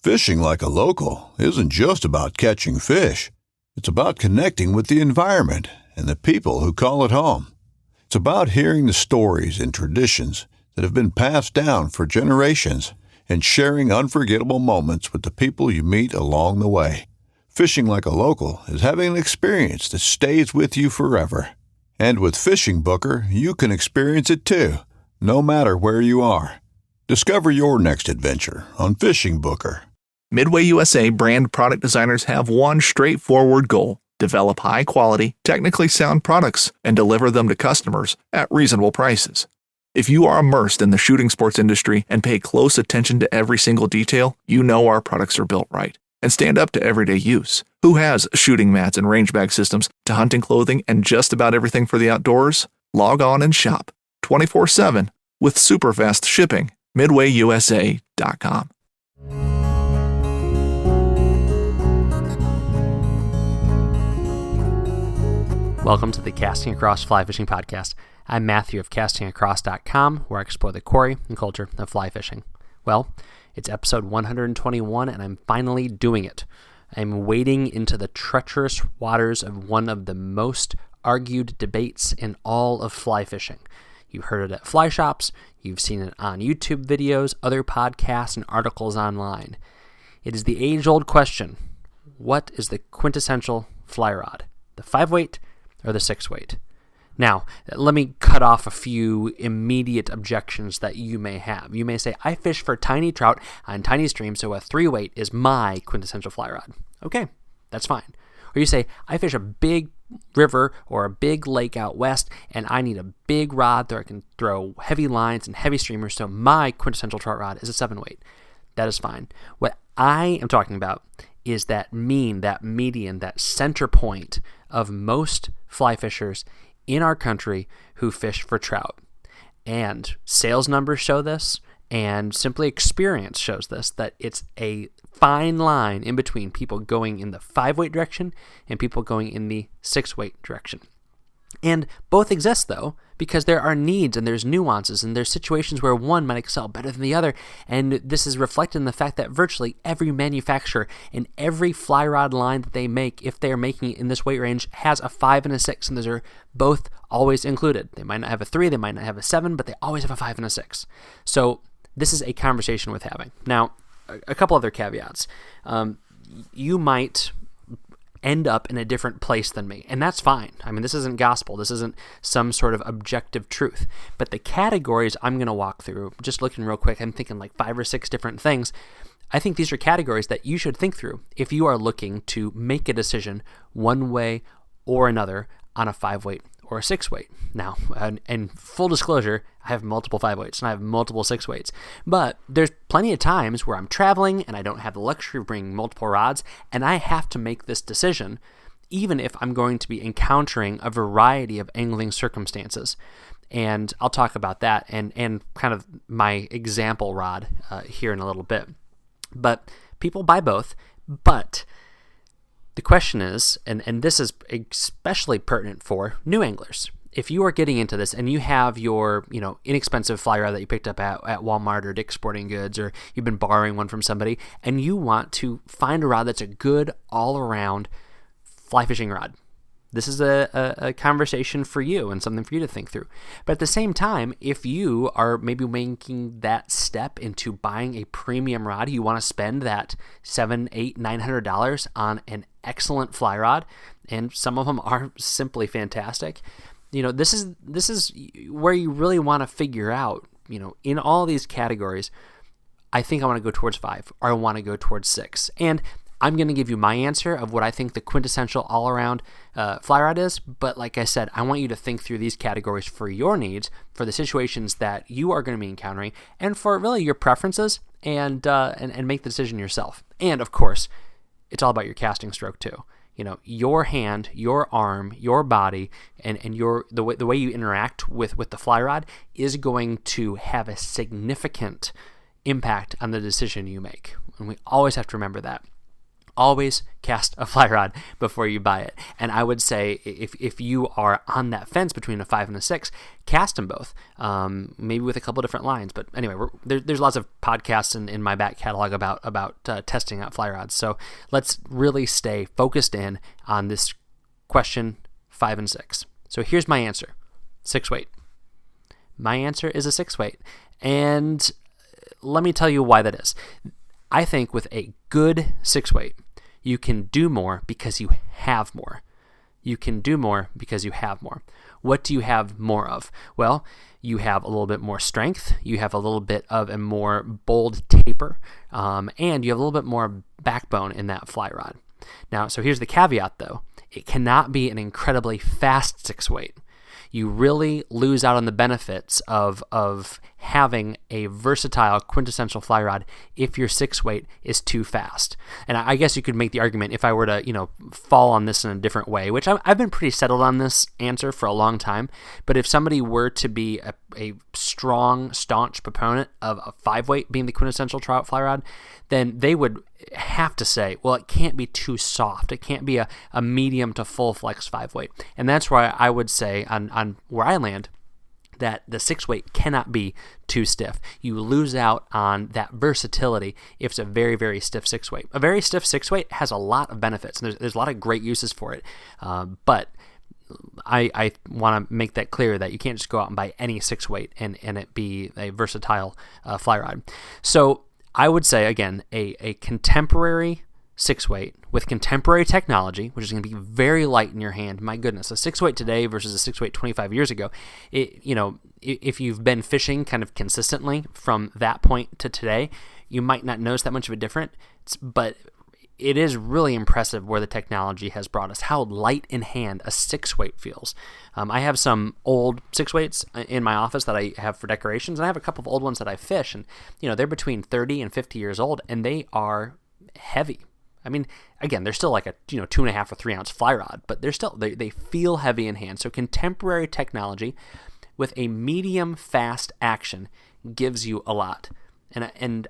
Fishing like a local isn't just about catching fish. It's about connecting with the environment and the people who call it home. It's about hearing the stories and traditions that have been passed down for generations and sharing unforgettable moments with the people you meet along the way. Fishing like a local is having an experience that stays with you forever. And with Fishing Booker, you can experience it too, no matter where you are. Discover your next adventure on Fishing Booker. Midway USA brand product designers have one straightforward goal: develop high-quality, technically sound products and deliver them to customers at reasonable prices. If you are immersed in the shooting sports industry and pay close attention to every single detail, you know our products are built right and stand up to everyday use. Who has shooting mats and range bag systems to hunting clothing and just about everything for the outdoors? Log on and shop 24/7 with super fast shipping. MidwayUSA.com. Welcome to the Casting Across Fly Fishing Podcast. I'm Matthew of castingacross.com, where I explore the quarry and culture of fly fishing. Well, it's episode 121, and I'm finally doing it. I'm wading into the treacherous waters of one of the most argued debates in all of fly fishing. You've heard it at fly shops, you've seen it on YouTube videos, other podcasts, and articles online. It is the age-old question: what is the quintessential fly rod? The 5-weight or the 6-weight? Now, let me cut off a few immediate objections that you may have. You may say, I fish for tiny trout on tiny streams, so a 3-weight is my quintessential fly rod. Okay, that's fine. Or you say, I fish a big river or a big lake out west, and I need a big rod that I can throw heavy lines and heavy streamers, so my quintessential trout rod is a 7-weight. That is fine. What I am talking about is that mean, that median, that center point of most fly fishers in our country who fish for trout. And sales numbers show this, and simply experience shows this, that it's a fine line in between people going in the 5-weight direction and people going in the 6-weight direction. And both exist, though, because there are needs and there's nuances and there's situations where one might excel better than the other. And this is reflected in the fact that virtually every manufacturer in every fly rod line that they make, if they are making it in this weight range, has a 5 and a 6, and those are both always included. They might not have a 3, they might not have a 7, but they always have a 5 and a 6. So this is a conversation worth having. Now, a couple other caveats. You might end up in a different place than me, and that's fine. I mean, this isn't gospel. This isn't some sort of objective truth. But the categories I'm going to walk through, just looking real quick, I'm thinking like 5 or 6 different things. I think these are categories that you should think through if you are looking to make a decision one way or another on a 5-weight or a 6-weight. Now, and full disclosure, I have multiple 5-weights and I have multiple 6-weights, but there's plenty of times where I'm traveling and I don't have the luxury of bringing multiple rods, and I have to make this decision even if I'm going to be encountering a variety of angling circumstances. And I'll talk about that and kind of my example rod here in a little bit. But people buy both, but the question is, and this is especially pertinent for new anglers. If you are getting into this and you have your, inexpensive fly rod that you picked up at Walmart or Dick's Sporting Goods, or you've been borrowing one from somebody, and you want to find a rod that's a good all-around fly fishing rod, this is a conversation for you and something for you to think through. But at the same time, if you are maybe making that step into buying a premium rod, you want to spend that $700, $800, $900 on an excellent fly rod, and some of them are simply fantastic. This is where you really want to figure out, in all these categories, I think I want to go towards 5 or I want to go towards 6. And I'm going to give you my answer of what I think the quintessential all-around fly rod is, but like I said, I want you to think through these categories for your needs, for the situations that you are going to be encountering, and for really your preferences, and make the decision yourself. And of course, it's all about your casting stroke too. Your hand, your arm, your body, and the way you interact with the fly rod is going to have a significant impact on the decision you make. And we always have to remember that. always cast a fly rod before you buy it. And I would say if you are on that fence between a 5 and a 6, cast them both, maybe with a couple different lines. But anyway, there's lots of podcasts in my back catalog about testing out fly rods. So let's really stay focused in on this question 5 and 6. So here's my answer: 6 weight. My answer is a 6 weight. And let me tell you why that is. I think with a good 6 weight, you can do more because you have more. You can do more because you have more. What do you have more of? Well, you have a little bit more strength, you have a little bit of a more bold taper, and you have a little bit more backbone in that fly rod. Now, so here's the caveat though. It cannot be an incredibly fast 6 weight. You really lose out on the benefits of having a versatile quintessential fly rod if your 6 weight is too fast. And I guess you could make the argument if I were to, fall on this in a different way, which I've been pretty settled on this answer for a long time. But if somebody were to be a strong, staunch proponent of a 5 weight being the quintessential trout fly rod, then they would have to say, well, it can't be too soft. It can't be a medium to full flex 5 weight. And that's why I would say on where I land that the 6 weight cannot be too stiff. You lose out on that versatility if it's a very, very stiff 6 weight. A very stiff 6 weight has a lot of benefits, and there's a lot of great uses for it. But I want to make that clear that you can't just go out and buy any 6 weight and it be a versatile fly rod. So I would say, again, a contemporary 6 weight with contemporary technology, which is going to be very light in your hand. My goodness, a 6 weight today versus a 6 weight 25 years ago. If you've been fishing kind of consistently from that point to today, you might not notice that much of a difference, but it is really impressive where the technology has brought us, how light in hand a 6 weight feels. I have some old 6 weights in my office that I have for decorations, and I have a couple of old ones that I fish, and they're between 30 and 50 years old, and they are heavy. I mean, again, they're still like a 2.5 or 3 ounce fly rod, but they feel heavy in hand. So contemporary technology with a medium fast action gives you a lot, and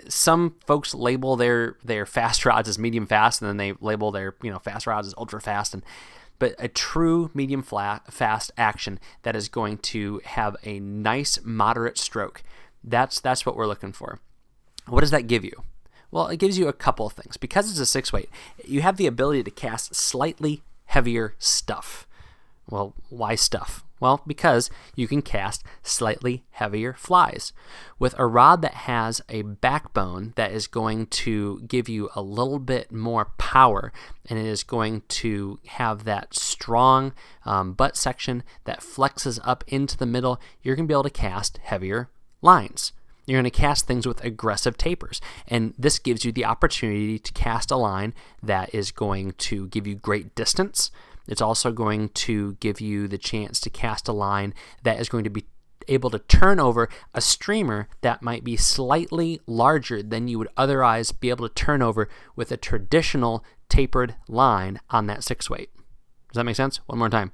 some folks label their fast rods as medium fast, and then they label their fast rods as ultra fast. But a true medium fast action that is going to have a nice moderate stroke, that's what we're looking for. What does that give you? Well, it gives you a couple of things. Because it's a 6 weight, you have the ability to cast slightly heavier stuff. Well, why stuff? Well, because you can cast slightly heavier flies. With a rod that has a backbone that is going to give you a little bit more power, and it is going to have that strong butt section that flexes up into the middle, you're going to be able to cast heavier lines. You're going to cast things with aggressive tapers, and this gives you the opportunity to cast a line that is going to give you great distance. It's also going to give you the chance to cast a line that is going to be able to turn over a streamer that might be slightly larger than you would otherwise be able to turn over with a traditional tapered line on that 6 weight. Does that make sense? One more time.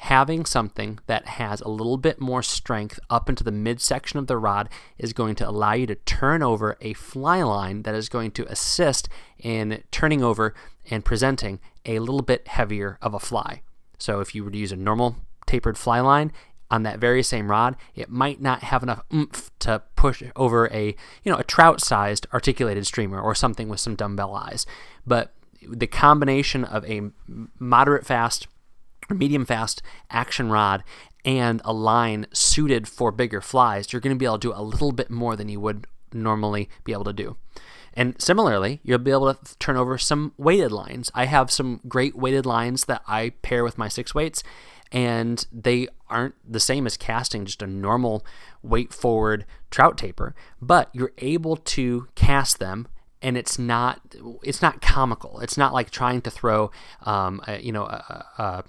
Having something that has a little bit more strength up into the midsection of the rod is going to allow you to turn over a fly line that is going to assist in turning over and presenting a little bit heavier of a fly. So if you were to use a normal tapered fly line on that very same rod, it might not have enough oomph to push over a trout-sized articulated streamer or something with some dumbbell eyes. But the combination of a moderate fast, medium fast action rod and a line suited for bigger flies, you're going to be able to do a little bit more than you would normally be able to do. And similarly, you'll be able to turn over some weighted lines. I have some great weighted lines that I pair with my 6 weights, and they aren't the same as casting just a normal weight forward trout taper, but you're able to cast them. And it's not comical. It's not like trying to throw a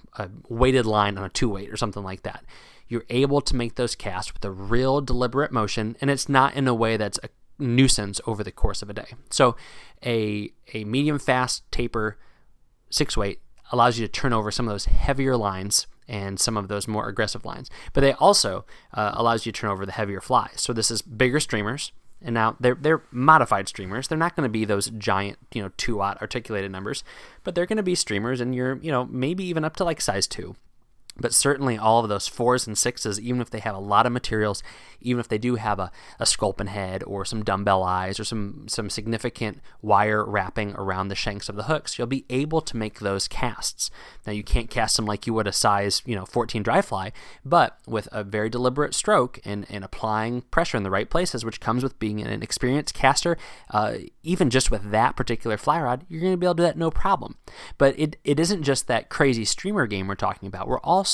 weighted line on a 2 weight or something like that. You're able to make those casts with a real deliberate motion, and it's not in a way that's a nuisance over the course of a day. So a medium fast taper 6 weight allows you to turn over some of those heavier lines and some of those more aggressive lines. But they also allows you to turn over the heavier flies. So this is bigger streamers. And now they're modified streamers. They're not going to be those giant, 2-aught articulated numbers, but they're going to be streamers and you're, maybe even up to like size 2. But certainly all of those 4s and 6s, even if they have a lot of materials, even if they do have a sculpin head or some dumbbell eyes or some significant wire wrapping around the shanks of the hooks, you'll be able to make those casts. Now, you can't cast them like you would a size 14 dry fly, but with a very deliberate stroke and applying pressure in the right places, which comes with being an experienced caster, even just with that particular fly rod, you're going to be able to do that no problem. But it isn't just that crazy streamer game we're talking about. We're also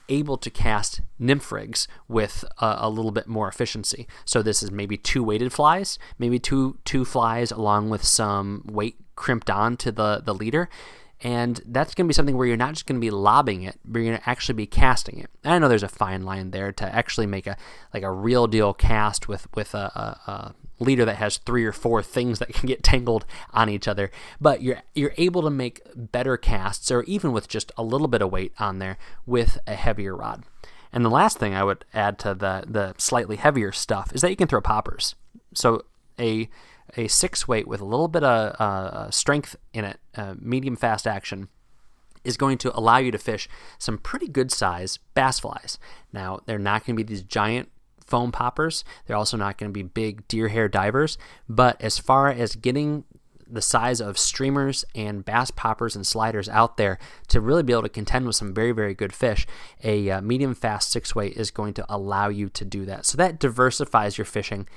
able to cast nymph rigs with a little bit more efficiency. So this is maybe 2 weighted flies, maybe two flies along with some weight crimped on to the leader. And that's going to be something where you're not just going to be lobbing it, but you're going to actually be casting it. And I know there's a fine line there to actually make a real deal cast with a leader that has 3 or 4 things that can get tangled on each other. But you're able to make better casts, or even with just a little bit of weight on there, with a heavier rod. And the last thing I would add to the slightly heavier stuff is that you can throw poppers. So a 6 weight with a little bit of strength in it, medium fast action, is going to allow you to fish some pretty good size bass flies. Now, they're not going to be these giant foam poppers. They're also not going to be big deer hair divers. But as far as getting the size of streamers and bass poppers and sliders out there to really be able to contend with some very, very good fish, a medium fast 6 weight is going to allow you to do that. So that diversifies your fishing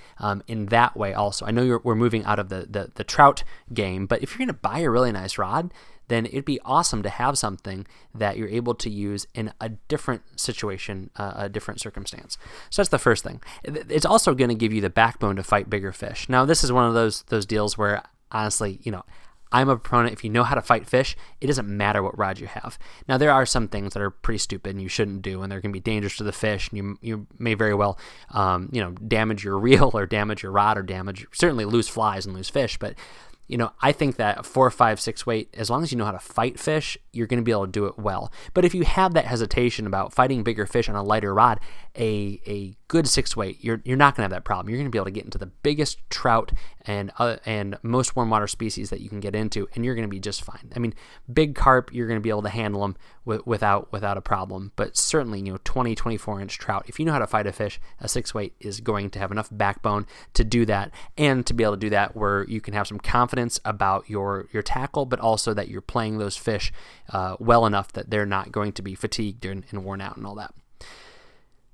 in that way also. I know we're moving out of the trout game, but if you're going to buy a really nice rod, then it'd be awesome to have something that you're able to use in a different situation, a different circumstance. So that's the first thing. It's also going to give you the backbone to fight bigger fish. Now, this is one of those deals where, honestly, I'm a proponent. If you know how to fight fish, it doesn't matter what rod you have. Now, there are some things that are pretty stupid and you shouldn't do, and they're going to be dangerous to the fish, and you may very well, damage your reel or damage your rod or certainly lose flies and lose fish. But I think that a 4, 5, 6 weight, as long as you know how to fight fish, you're going to be able to do it well. But if you have that hesitation about fighting bigger fish on a lighter rod, a good 6 weight, you're not going to have that problem. You're going to be able to get into the biggest trout and most warm water species that you can get into, and you're going to be just fine. I mean, big carp, you're going to be able to handle them without a problem. But certainly, 20, 24-inch trout, if you know how to fight a fish, a 6 weight is going to have enough backbone to do that, and to be able to do that where you can have some confidence about your tackle, but also that you're playing those fish well enough that they're not going to be fatigued and worn out and all that.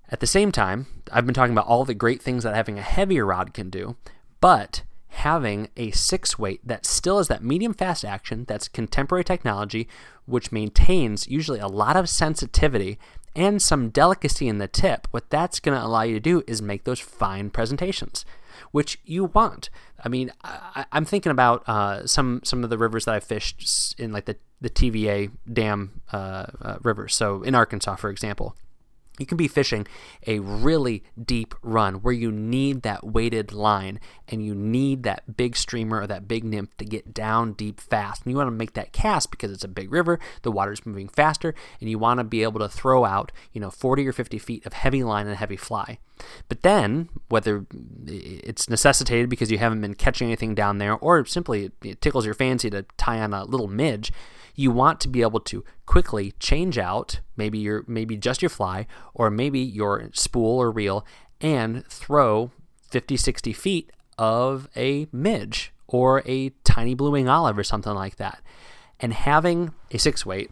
At the same time, I've been talking about all the great things that having a heavier rod can do, but having a 6 weight that still is that medium fast action, that's contemporary technology, which maintains usually a lot of sensitivity and some delicacy in the tip, what that's going to allow you to do is make those fine presentations, which you want. I mean, I'm thinking about some of the rivers that I've fished in, like the TVA Dam rivers. So in Arkansas, for example, you can be fishing a really deep run where you need that weighted line and you need that big streamer or that big nymph to get down deep fast. And you want to make that cast because it's a big river, the water's moving faster, and you want to be able to throw out 40 or 50 feet of heavy line and heavy fly. But then, whether it's necessitated because you haven't been catching anything down there, or simply it tickles your fancy to tie on a little midge, you want to be able to quickly change out maybe just your fly or maybe your spool or reel and throw 50, 60 feet of a midge or a tiny blue wing olive or something like that. And having a 6 weight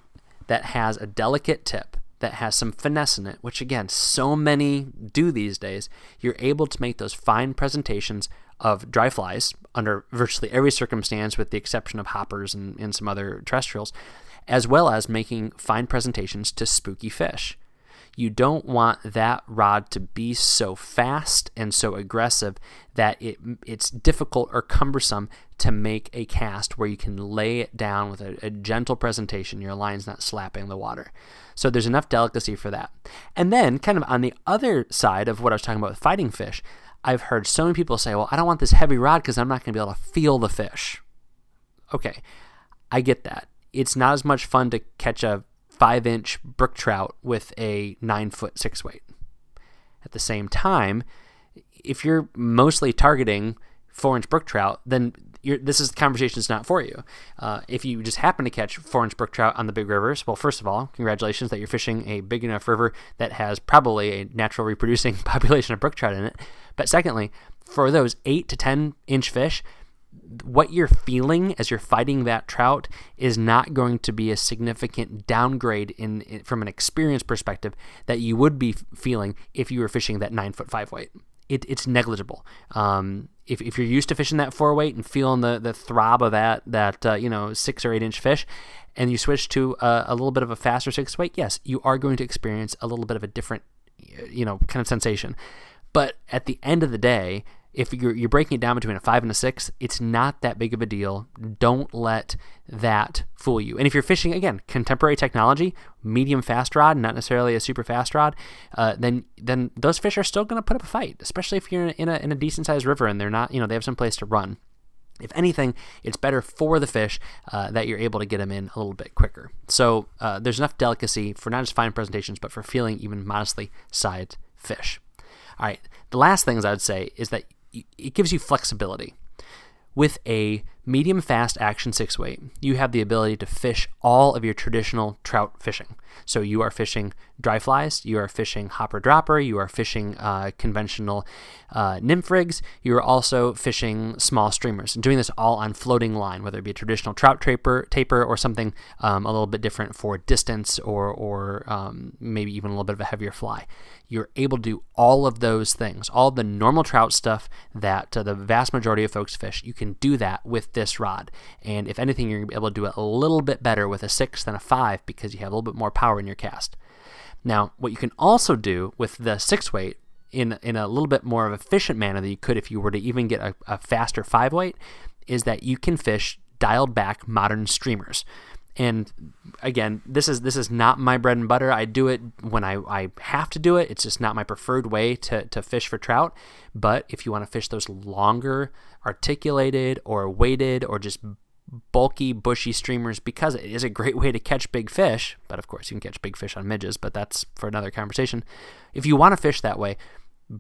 that has a delicate tip, that has some finesse in it, which again, so many do these days, you're able to make those fine presentations of dry flies under virtually every circumstance with the exception of hoppers and some other terrestrials, as well as making fine presentations to spooky fish. You don't want that rod to be so fast and so aggressive that it's difficult or cumbersome to make a cast where you can lay it down with a gentle presentation, your line's not slapping the water. So there's enough delicacy for that. And then kind of on the other side of what I was talking about with fighting fish, I've heard so many people say, well, I don't want this heavy rod because I'm not going to be able to feel the fish. Okay, I get that. It's not as much fun to catch a 5-inch brook trout with a 9-foot 6 weight. At the same time, if you're mostly targeting 4-inch brook trout, then this conversation is not for you. If you just happen to catch 4-inch brook trout on the big rivers, well, first of all, congratulations that you're fishing a big enough river that has probably a natural reproducing population of brook trout in it. But secondly, for those 8 to 10-inch fish, what you're feeling as you're fighting that trout is not going to be a significant downgrade from an experience perspective that you would be feeling if you were fishing that 9-foot 5-weight. It's negligible. If you're used to fishing that 4-weight and feeling the throb of that 6 or 8-inch fish, and you switch to a little bit of a faster 6-weight, yes, you are going to experience a little bit of a different, kind of sensation. But at the end of the day, if you're breaking it down between a 5 and a 6, it's not that big of a deal. Don't let that fool you. And if you're fishing, again, contemporary technology, medium fast rod, not necessarily a super fast rod, then those fish are still going to put up a fight, especially if you're in a decent sized river and they're not, they have some place to run. If anything, it's better for the fish that you're able to get them in a little bit quicker. So there's enough delicacy for not just fine presentations, but for feeling even modestly sized fish. All right, the last things I would say is that it gives you flexibility. With a medium fast action 6-weight, you have the ability to fish all of your traditional trout fishing. So you are fishing dry flies, you are fishing hopper dropper, you are fishing conventional nymph rigs, you are also fishing small streamers, and doing this all on floating line, whether it be a traditional trout taper or something a little bit different for distance or maybe even a little bit of a heavier fly. You're able to do all of those things, all the normal trout stuff that the vast majority of folks fish. You can do that with this rod. And if anything, you're going to be able to do it a little bit better with a 6 than a 5 because you have a little bit more power in your cast. Now, what you can also do with the 6-weight in a little bit more of an efficient manner than you could if you were to even get a faster 5-weight is that you can fish dialed back modern streamers. And again, this is not my bread and butter. I do it when I have to do it. It's just not my preferred way to fish for trout. But if you want to fish those longer, articulated or weighted or just bulky, bushy streamers, because it is a great way to catch big fish, but of course you can catch big fish on midges, but that's for another conversation. If you want to fish that way,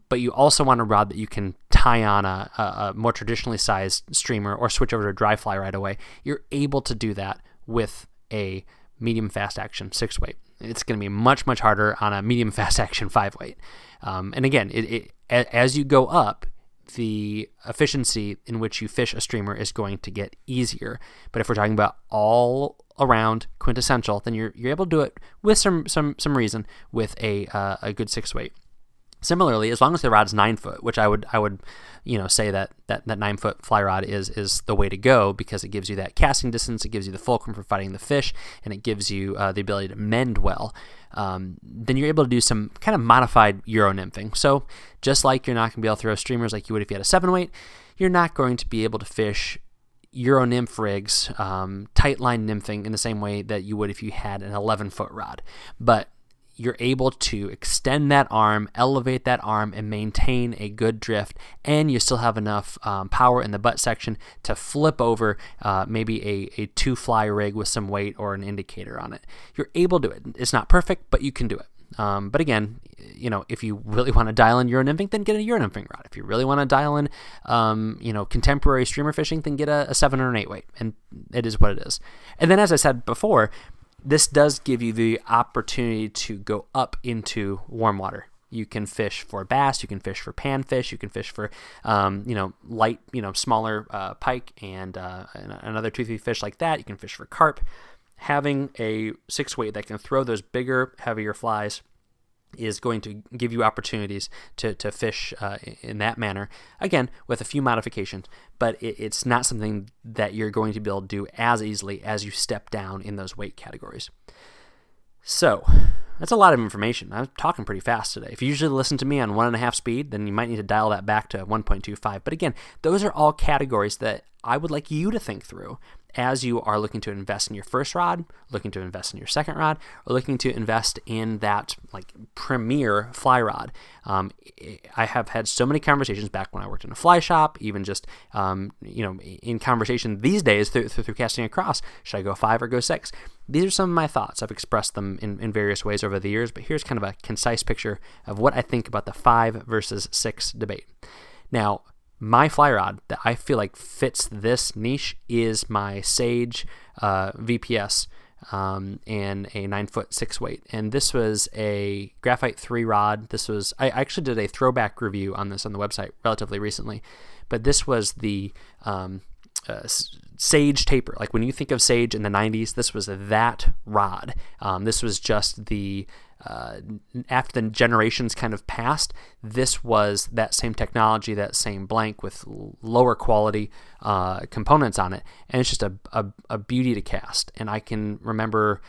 but you also want a rod that you can tie on a more traditionally sized streamer or switch over to a dry fly right away, you're able to do that with a medium fast action 6-weight. It's going to be much, much harder on a medium fast action 5-weight. And again, as you go up, the efficiency in which you fish a streamer is going to get easier. But if we're talking about all around quintessential, then you're able to do it with some reason with a good 6-weight. Similarly, as long as the rod's 9-foot, which I would say that 9-foot fly rod is the way to go because it gives you that casting distance, it gives you the fulcrum for fighting the fish, and it gives you the ability to mend well. Then you're able to do some kind of modified Euro nymphing. So just like you're not going to be able to throw streamers like you would if you had a 7-weight, you're not going to be able to fish Euro nymph rigs, tight line nymphing in the same way that you would if you had an 11-foot rod. But you're able to extend that arm, elevate that arm, and maintain a good drift, and you still have enough power in the butt section to flip over maybe a 2-fly rig with some weight or an indicator on it. You're able to do it. It's not perfect, but you can do it. But again, if you really want to dial in Euro nymphing, then get a Euro nymphing rod. If you really want to dial in, contemporary streamer fishing, then get a 7 or an 8-weight, and it is what it is. And then, as I said before, this does give you the opportunity to go up into warm water. You can fish for bass, you can fish for panfish, you can fish for, light, smaller pike and another toothy fish like that. You can fish for carp. Having a 6-weight that can throw those bigger, heavier flies is going to give you opportunities to fish in that manner, again, with a few modifications, but it's not something that you're going to be able to do as easily as you step down in those weight categories. So that's a lot of information. I'm talking pretty fast today. If you usually listen to me on 1.5 speed, then you might need to dial that back to 1.25. But again, those are all categories that I would like you to think through as you are looking to invest in your first rod, looking to invest in your second rod, or looking to invest in that premier fly rod. I have had so many conversations back when I worked in a fly shop, even just in conversation these days through casting across. Should I go 5 or go 6? These are some of my thoughts. I've expressed them in various ways these over the years, but here's kind of a concise picture of what I think about the 5 versus 6 debate. Now, my fly rod that I feel like fits this niche is my Sage VPS and a 9-foot 6 weight. And this was a Graphite 3 rod. I actually did a throwback review on this on the website relatively recently, but this was the Sage taper. Like when you think of Sage in the 90s, this was that rod. This was just the after the generations kind of passed, this was that same technology, that same blank with lower quality components on it, and it's just a beauty to cast. And I can remember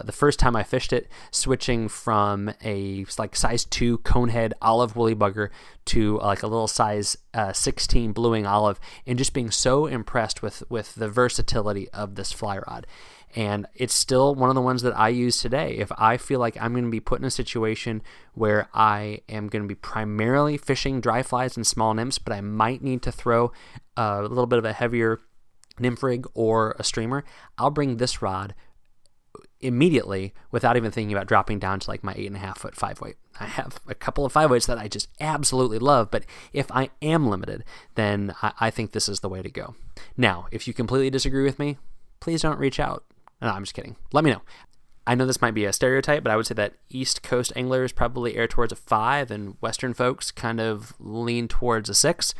the first time I fished it, switching from a like size 2 conehead olive woolly bugger to like a little size 16 blueing olive, and just being so impressed with the versatility of this fly rod. And it's still one of the ones that I use today. If I feel like I'm going to be put in a situation where I am going to be primarily fishing dry flies and small nymphs, but I might need to throw a little bit of a heavier nymph rig or a streamer, I'll bring this rod immediately without even thinking about dropping down to like my 8.5-foot 5 weight. I have a couple of 5 weights that I just absolutely love, but if I am limited, then I think this is the way to go. Now, if you completely disagree with me, please don't reach out. No, I'm just kidding. Let me know. I know this might be a stereotype, but I would say that East Coast anglers probably err towards a 5, and Western folks kind of lean towards a 6.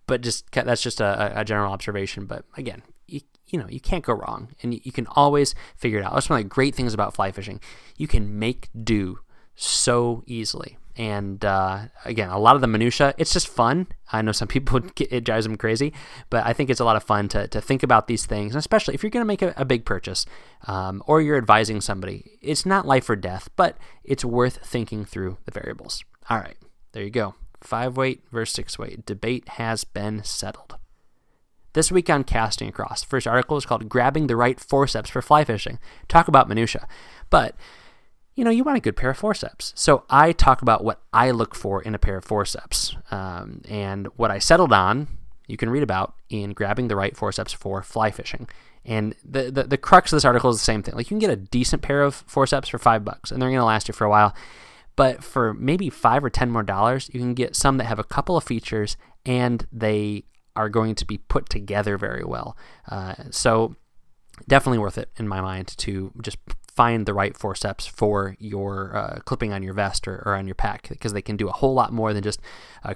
But that's just a general observation. But again, you can't go wrong, and you can always figure it out. That's one of the great things about fly fishing. You can make do so easily. And again, a lot of the minutia, it's just fun. I know some people, it drives them crazy, but I think it's a lot of fun to think about these things, and especially if you're going to make a big purchase or you're advising somebody. It's not life or death, but it's worth thinking through the variables. All right, there you go. 5 weight versus 6 weight. Debate has been settled. This week on Casting Across, the first article is called Grabbing the Right Forceps for Fly Fishing. Talk about minutia. But you want a good pair of forceps. So I talk about what I look for in a pair of forceps. And what I settled on, you can read about in Grabbing the Right Forceps for Fly Fishing. And the crux of this article is the same thing. Like, you can get a decent pair of forceps for $5, and they're going to last you for a while. But for maybe $5 or $10 more, you can get some that have a couple of features, and they are going to be put together very well. So definitely worth it in my mind to just find the right forceps for your clipping on your vest or on your pack, because they can do a whole lot more than just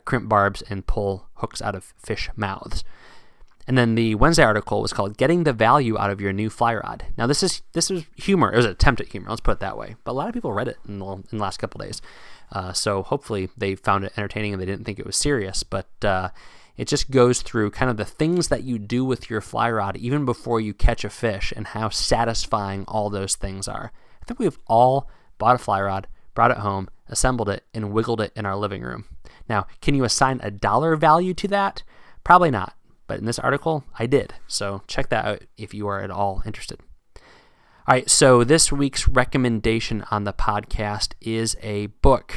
crimp barbs and pull hooks out of fish mouths. And then the Wednesday article was called Getting the Value Out of Your New Fly Rod. Now this is humor. It was an attempt at humor, let's put it that way. But a lot of people read it in the last couple days. So hopefully they found it entertaining and they didn't think it was serious. But it just goes through kind of the things that you do with your fly rod even before you catch a fish and how satisfying all those things are. I think we've all bought a fly rod, brought it home, assembled it, and wiggled it in our living room. Now, can you assign a dollar value to that? Probably not. But in this article, I did. So check that out if you are at all interested. All right, so this week's recommendation on the podcast is a book.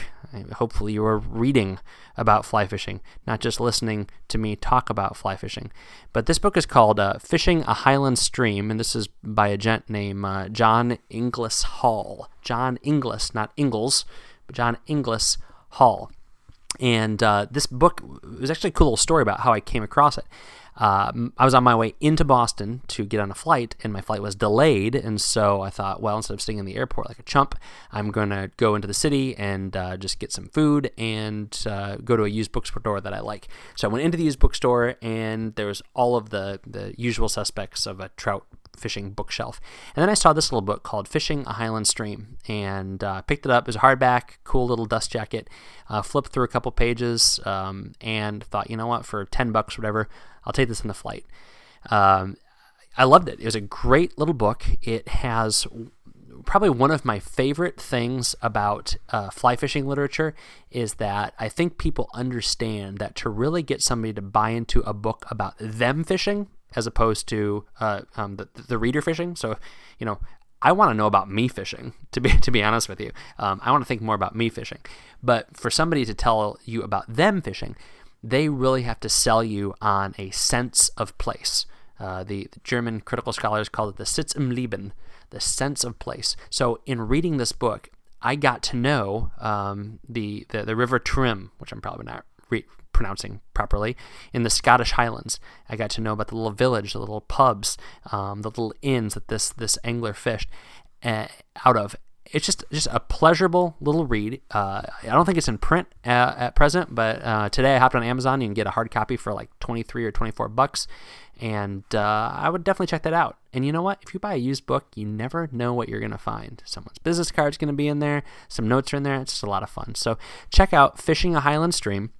Hopefully you are reading about fly fishing, not just listening to me talk about fly fishing. But this book is called Fishing a Highland Stream, and this is by a gent named John Inglis Hall. John Inglis, not Ingalls, but John Inglis Hall. And this book was actually a cool little story about how I came across it. I was on my way into Boston to get on a flight, and my flight was delayed, and so I thought, well, instead of staying in the airport like a chump, I'm going to go into the city and just get some food and go to a used bookstore that I like. So I went into the used bookstore, and there was all of the usual suspects of a trout fishing bookshelf. And then I saw this little book called Fishing a Highland Stream, and picked it up. It was a hardback, cool little dust jacket. Flipped through a couple pages and thought, you know what, for $10, whatever, I'll take this on the flight. I loved it. It was a great little book. It has probably one of my favorite things about fly fishing literature is that I think people understand that to really get somebody to buy into a book about them fishing as opposed to the reader fishing. So, I want to know about me fishing, to be honest with you. I want to think more about me fishing. But for somebody to tell you about them fishing, they really have to sell you on a sense of place. The German critical scholars call it the Sitz im Leben, the sense of place. So in reading this book, I got to know the River Trim, which I'm probably not pronouncing properly, in the Scottish Highlands. I got to know about the little village, the little pubs, the little inns that this angler fished out of. It's just a pleasurable little read. I don't think it's in print at present, but today I hopped on Amazon. You can get a hard copy for like $23 or $24, and I would definitely check that out. And you know what? If you buy a used book, you never know what you're going to find. Someone's business card's going to be in there. Some notes are in there. It's just a lot of fun. So check out Fishing a Highland Stream.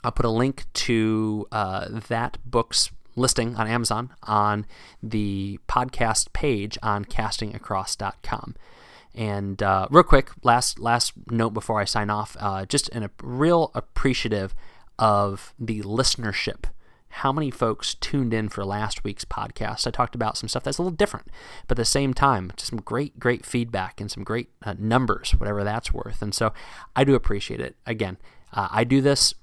I'll put a link to that book's listing on Amazon on the podcast page on castingacross.com. And real quick, last note before I sign off, just a real appreciative of the listenership. How many folks tuned in for last week's podcast? I talked about some stuff that's a little different, but at the same time, just some great feedback and some great numbers, whatever that's worth. And so I do appreciate it. Again, I do this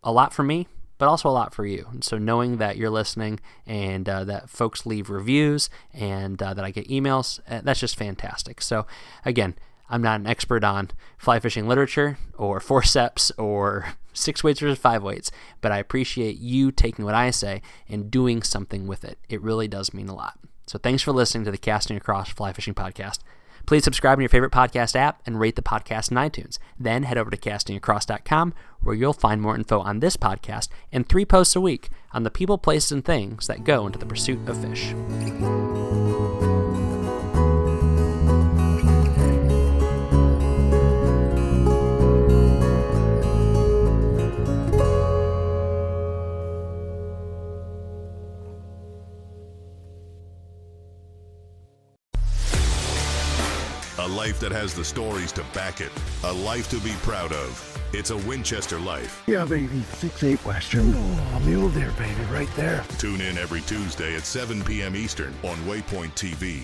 a lot for me, but also a lot for you. And so knowing that you're listening and that folks leave reviews and that I get emails, that's just fantastic. So again, I'm not an expert on fly fishing literature or forceps or 6 weights versus 5 weights, but I appreciate you taking what I say and doing something with it. It really does mean a lot. So thanks for listening to the Casting Across Fly Fishing Podcast. Please subscribe in your favorite podcast app and rate the podcast in iTunes. Then head over to castingacross.com, where you'll find more info on this podcast and 3 posts a week on the people, places, and things that go into the pursuit of fish. A life that has the stories to back it. A life to be proud of. It's a Winchester life. Yeah, baby. 6'8" Western. Oh, mule deer, baby, right there. Tune in every Tuesday at 7 p.m. Eastern on Waypoint TV.